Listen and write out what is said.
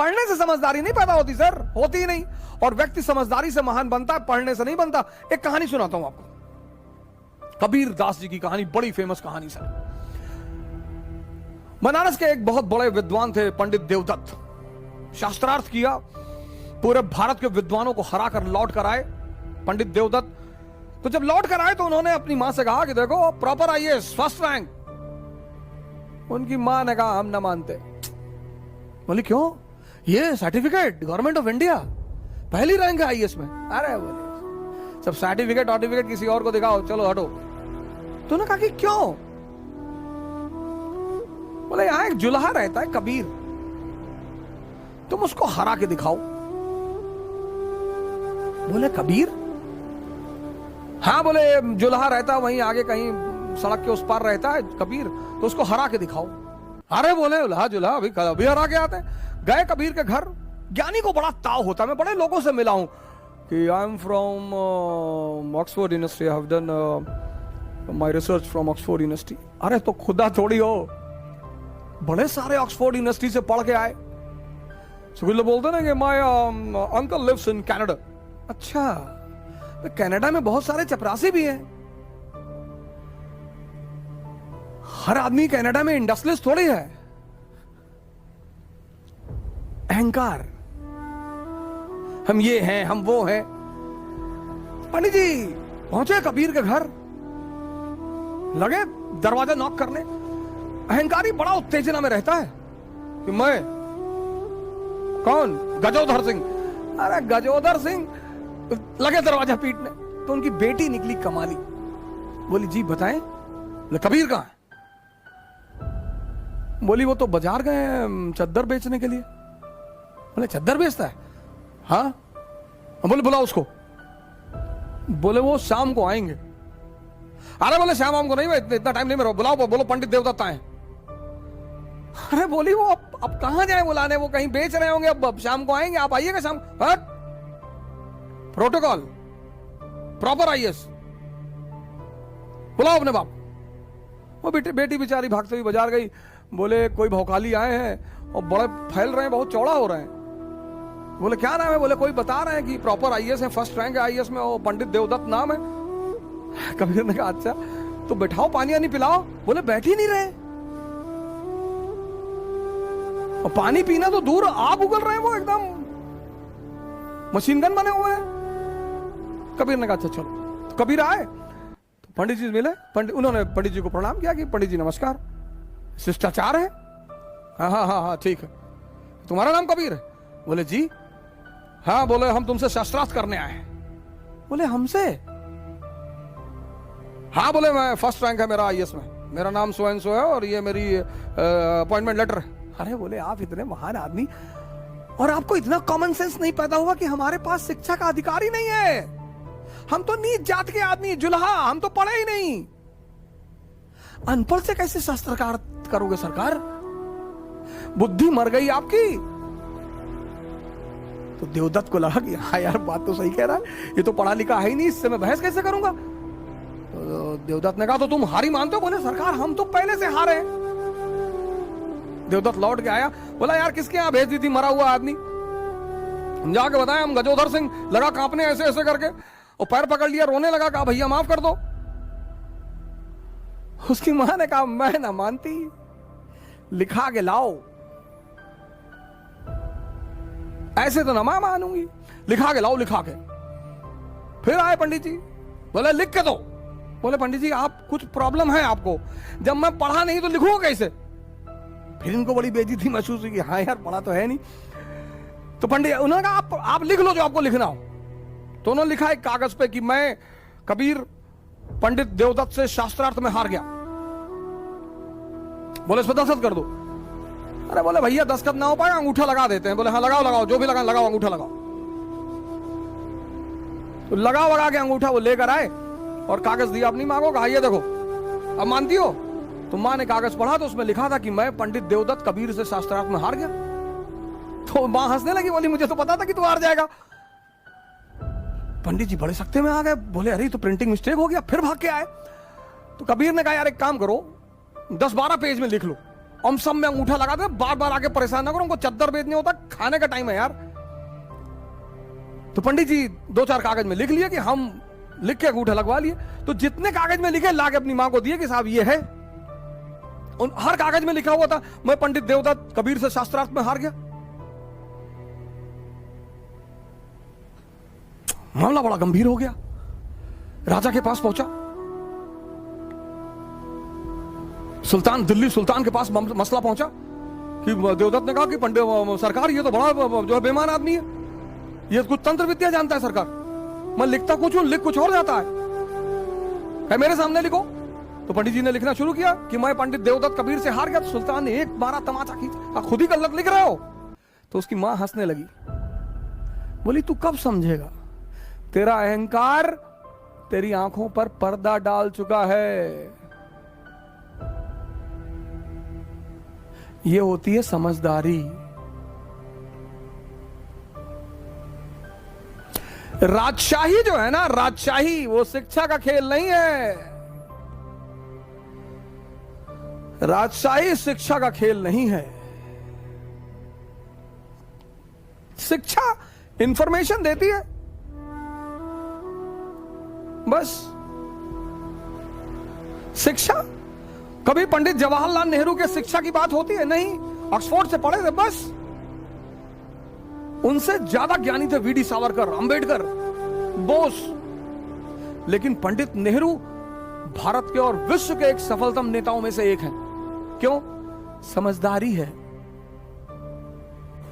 पढ़ने से समझदारी नहीं पैदा होती सर, होती ही नहीं। और व्यक्ति समझदारी से महान बनता है, पढ़ने से नहीं बनता। एक कहानी सुनाता हूं आपको, कबीर दास जी की कहानी, बड़ी फेमस कहानी सर। बनारस के एक बहुत बड़े विद्वान थे पंडित देवदत्त, शास्त्रार्थ किया, पूरे भारत के विद्वानों को हराकर लौट कर आए पंडित देवदत्त। तो जब लौट कर आए तो उन्होंने अपनी मां से कहा कि देखो प्रॉपर आईएएस फर्स्ट रैंक। उनकी मां ने कहा हम ना मानते। बोली क्यों? ये सर्टिफिकेट गवर्नमेंट ऑफ इंडिया, पहली रैंक है आईएएस में। अरे बोले सब सर्टिफिकेट किसी और को दिखाओ, चलो हटो। तो उन्होंने कहा कि क्यों? बोले यहां एक जुल्हा रहता है कबीर, तुम उसको हरा के दिखाओ। बोले कबीर? हाँ बोले जुल्हा रहता वहीं आगे कहीं सड़क के उस पार रहता है कबीर, तो उसको हरा के दिखाओ। अरे बोले जुल्हा अभी हरा के आते हैं। गए कबीर के घर। ज्ञानी को बड़ा ताव होता है, मैं बड़े लोगों से मिला हूं कि I am from Oxford university, I have done my research from Oxford university. अरे तो खुदा थोड़ी हो, बड़े सारे ऑक्सफोर्ड यूनिवर्सिटी से पढ़ के आए। सुखिल बोलते ना कि my uncle lives in Canada. अच्छा, तो कनाडा में बहुत सारे चपरासी भी हैं। हर आदमी कनाडा में इंडस्ट्रियलिस्ट थोड़ी है। अहंकार, हम ये हैं हम वो हैं। पंडित जी पहुंचे कबीर के घर, लगे दरवाजा नॉक करने। अहंकारी बड़ा उत्तेजना में रहता है कि मैं कौन? गजोधर सिंह। अरे गजोधर सिंह, लगे दरवाजा पीटने। तो उनकी बेटी निकली कमाली, बोली जी बताएं। बोले कबीर कहां है? बोली वो तो बाजार गए चद्दर बेचने के लिए। बोले चद्दर बेचता है? हाँ। बोले बुलाओ उसको। बोले वो शाम को आएंगे। अरे बोले शाम को नहीं, इतना टाइम नहीं मेरा, बुलाओ। बोलो पंडित देवदत्त आए। अरे बोली वो अब कहां जाए बुलाने, वो कहीं बेच रहे होंगे, अब शाम को आएंगे, आप आइएगा शाम। हट, प्रोटोकॉल, प्रॉपर आईएएस, बुलाओ अपने बाप। वो बेटी बेचारी भागते हुई बाजार गई। बोले कोई भौकाली आए हैं और बड़े फैल रहे हैं, बहुत चौड़ा हो रहे हैं। बोले क्या नाम है? बोले कोई बता रहे हैं कि प्रॉपर आईएएस है, फर्स्ट रैंक है आईएएस में, वो पंडित देवदत्त नाम है। कबीर ने कहा अच्छा तो बैठाओ, पानी वानी पिलाओ। बोले बैठ ही नहीं रहे, और पानी पीना तो दूर, आप उगल रहे हैं, वो एकदम मशीन गन बने हुए हैं। कबीर ने कहा अच्छा चलो। तो कबीर आए तो पंडित जी मिले। उन्होंने पंडित जी को प्रणाम किया कि पंडित जी नमस्कार, शिष्टाचार है। हाँ हाँ हाँ हाँ ठीक है, तुम्हारा नाम कबीर है? बोले जी। हाँ। बोले हम तुमसे शास्त्रार्थ करने आए हैं। बोले हमसे? हाँ। बोले मैं फर्स्ट रैंक है मेरा आईएएस में, मेरा नाम सो एंड सो है और ये मेरी अपॉइंटमेंट लेटर है। अरे बोले आप इतने महान आदमी और आपको इतना कॉमन सेंस नहीं पैदा हुआ कि हमारे पास शिक्षा का अधिकार ही नहीं है, हम तो नीच जात के आदमी, जुल्हा, हम तो पढ़े ही नहीं। अनपढ़ से कैसे शास्त्रकार करोगे सरकार? बुद्धि मर गई आपकी। तो देवदत्त को लगा कि हाँ यार बात तो सही कह रहा है, ये तो पढ़ा लिखा है ही नहीं, इससे मैं बहस कैसे करूंगा। तो देवदत्त ने कहा तो तुम हारी मानते हो? बोले सरकार हम तो पहले से हारे। देवदत्त लौट के आया, बोला यार किसके यहां भेज दी थी मरा हुआ आदमी? हम जाके बताया हम गजोधर सिंह। लगा कांपने ऐसे ऐसे करके, और पैर पकड़ लिया, रोने लगा, कहा भैया माफ कर दो। उसकी मां ने कहा मैं ना मानती, लिखा के लाओ। ऐसे तो ना मैं मानूंगी, लिखा के लाओ। लिखा के फिर आए पंडित जी, बोले लिख के दो। बोले पंडित जी आप कुछ प्रॉब्लम है आपको, जब मैं पढ़ा नहीं तो लिखूंगा कैसे? फिर इनको बड़ी बेइज्जती महसूस हुई कि हाँ यार पढ़ा तो है नहीं। तो पंडित उन्होंने कहा आप लिख लो जो आपको लिखना हो। तो उन्होंने लिखा एक कागज पे कि मैं कबीर पंडित देवदत्त से शास्त्रार्थ में हार गया। बोले इस पर दस्तखत कर दो। अरे बोले भैया दस्तखत ना हो पाएगा, अंगूठा लगा देते हैं। बोले हाँ लगाओ, जो भी लगाओ लगाओ, अंगूठा लगाओ। तो लगा के अंगूठा वो लेकर आए और कागज दिया, आप नहीं मांगो, कहा ये देखो अब मानती हो? तो मां ने कागज पढ़ा तो उसमें लिखा था कि मैं पंडित देवदत्त कबीर से शास्त्रार्थ में हार गया। तो मां हंसने लगी, बोली मुझे तो पता था कि तू हार जाएगा। पंडित जी बड़े सख्ते में आ गए, बोले अरे तो प्रिंटिंग मिस्टेक हो गया। फिर भाग के आए। तो कबीर ने कहा यार एक काम करो, 10-12 पेज में लिख लो। हम सब में अंगूठा लगाते, बार बार आके परेशान ना करो, उनको चद्दर बेचने होता, खाने का टाइम है यार। तो पंडित जी 2-4 कागज में लिख लिए कि हम लिख के अंगूठा लगवा लिए। तो जितने कागज में लिखे ला के अपनी मां को दिए कि साहब ये है। उन हर कागज में लिखा हुआ था मैं पंडित देवदत्त कबीर से शास्त्रार्थ में हार गया। मामला बड़ा गंभीर हो गया। राजा के पास पहुंचा, सुल्तान, दिल्ली सुल्तान के पास मसला पहुंचा कि देवदत्त ने कहा कि पंडित सरकार ये तो बड़ा जो है बेईमान आदमी है, ये कुछ तंत्र विद्या जानता है सरकार। मैं लिखता कुछ हूं, लिख कुछ और जाता है मेरे सामने लिखो। तो पंडित जी ने लिखना शुरू किया कि मैं पंडित देवदत्त कबीर से हार गया। तो सुल्तान ने एक बारा तमाचा खींचा, खुद ही गलत लिख रहे हो। तो उसकी मां हंसने लगी, बोली तू कब समझेगा, तेरा अहंकार तेरी आंखों पर पर्दा डाल चुका है। ये होती है समझदारी। राजशाही जो है ना, राजशाही वो शिक्षा का खेल नहीं है। राजशाही शिक्षा का खेल नहीं है। शिक्षा इंफॉर्मेशन देती है बस। शिक्षा, कभी पंडित जवाहरलाल नेहरू के शिक्षा की बात होती है? नहीं, ऑक्सफोर्ड से पढ़े थे बस। उनसे ज्यादा ज्ञानी थे वीडी सावरकर, अंबेडकर, बोस। लेकिन पंडित नेहरू भारत के और विश्व के एक सफलतम नेताओं में से एक हैं। क्यों? समझदारी है।